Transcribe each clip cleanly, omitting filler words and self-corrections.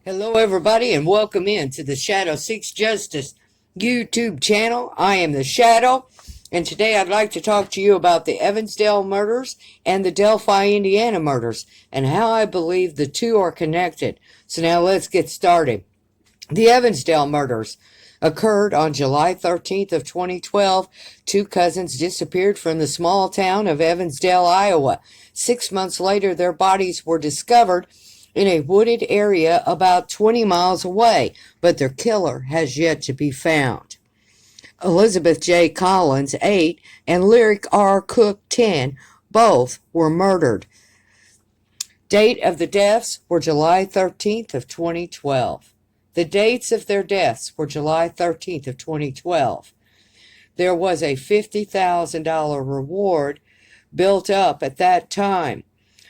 Hello everybody and welcome in to the Shadow Seeks Justice YouTube channel. I am the Shadow, and today I'd like to talk to you about the Evansdale murders and the Delphi, Indiana murders and how I believe the two are connected. So now let's get started. The Evansdale murders occurred on July 13th of 2012. Two cousins disappeared from the small town of Evansdale, Iowa. 6 months later, their bodies were discovered in a wooded area about 20 miles away, but their killer has yet to be found. Elizabeth J. Collins, 8, and Lyric R. Cook, 10, both were murdered. Date of the deaths were July 13th of 2012. The dates of their deaths were July 13th of 2012. There was a $50,000 reward built up at that time.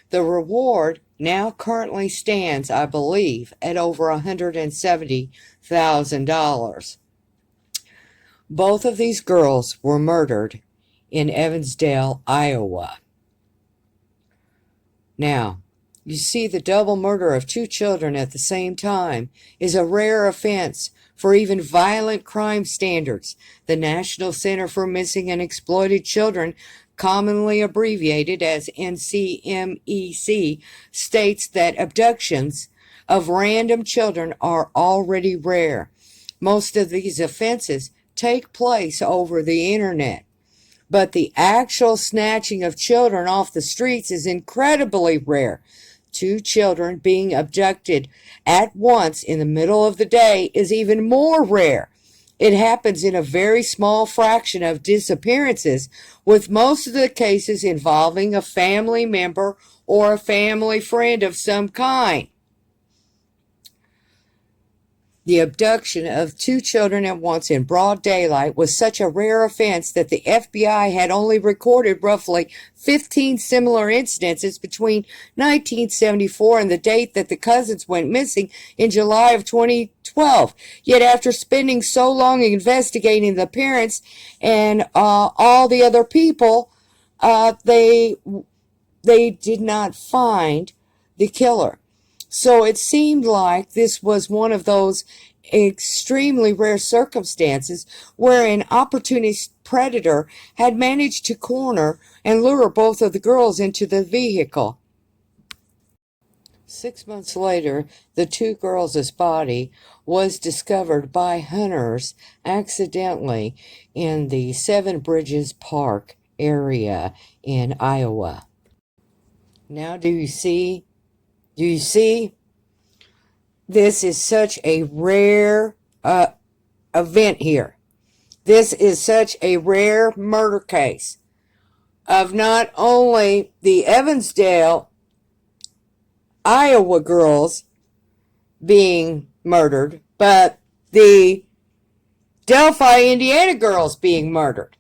The reward now currently stands, I believe, at over $170,000. Both of these girls were murdered in Evansdale, Iowa. Now, you see, the double murder of two children at the same time is a rare offense for even violent crime standards. The National Center for Missing and Exploited Children, commonly abbreviated as NCMEC, states that abductions of random children are already rare. Most of these offenses take place over the internet, but the actual snatching of children off the streets is incredibly rare. Two children being abducted at once in the middle of the day is even more rare. It happens in a very small fraction of disappearances, with most of the cases involving a family member or a family friend of some kind. The abduction of two children at once in broad daylight was such a rare offense that the FBI had only recorded roughly 15 similar incidences between 1974 and the date that the cousins went missing in July of 2012. Yet after spending so long investigating the parents and all the other people, they did not find the killer. So it seemed like this was one of those extremely rare circumstances where an opportunist predator had managed to corner and lure both of the girls into the vehicle. 6 months later, the two girls' body was discovered by hunters accidentally in the Seven Bridges Park area in Iowa. Now do you see? This is such a rare event here. This is such a rare murder case of not only the Evansdale, Iowa girls being murdered, but the Delphi, Indiana girls being murdered.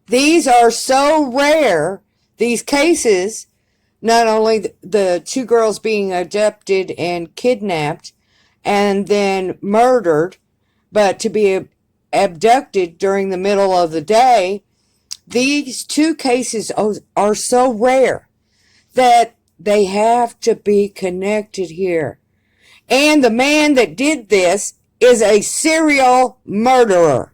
These are so rare, these cases. Not only the two girls being abducted and kidnapped and then murdered, but to be abducted during the middle of the day. These two cases are so rare that they have to be connected here. And the man that did this is a serial murderer.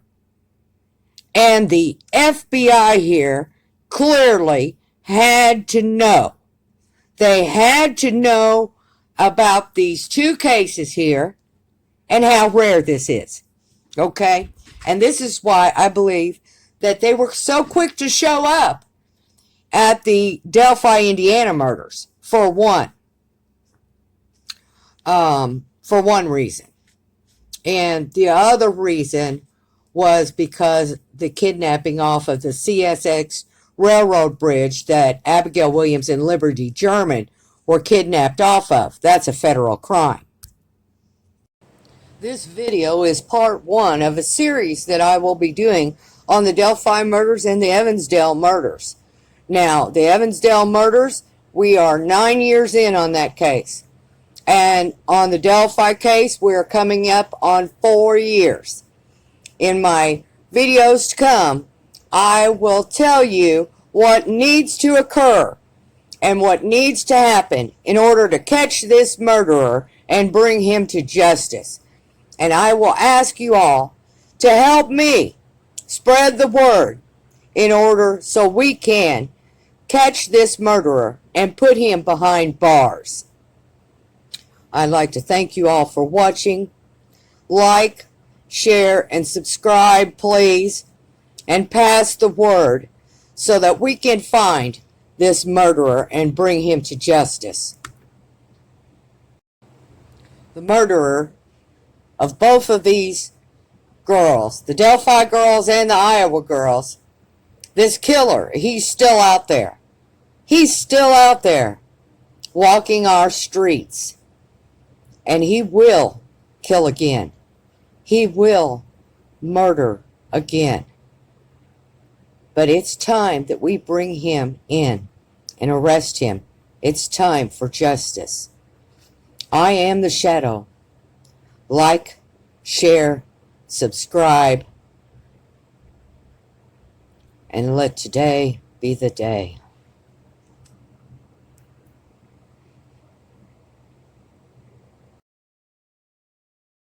And the FBI here clearly had to know. They had to know about these two cases here and how rare this is. Okay? And this is why I believe that they were so quick to show up at the Delphi, Indiana murders, for one reason. And the other reason was because the kidnapping off of the CSX railroad bridge that Abigail Williams and Liberty German were kidnapped off of. That's a federal crime. This video is part one of a series that I will be doing on the Delphi murders and the Evansdale murders. Now, the Evansdale murders, we are 9 years in on that case. And on the Delphi case, we are coming up on 4 years. In my videos to come, I will tell you what needs to occur and what needs to happen in order to catch this murderer and bring him to justice. And I will ask you all to help me spread the word in order so we can catch this murderer and put him behind bars. I'd like to thank you all for watching. Like, share, and subscribe, please, and pass the word so that we can find this murderer and bring him to justice. The murderer of both of these girls, the Delphi girls and the Iowa girls, this killer, he's still out there. He's still out there walking our streets. And he will kill again. He will murder again. But it's time that we bring him in and arrest him. It's time for justice. I am the Shadow. Like, share, subscribe, and let today be the day.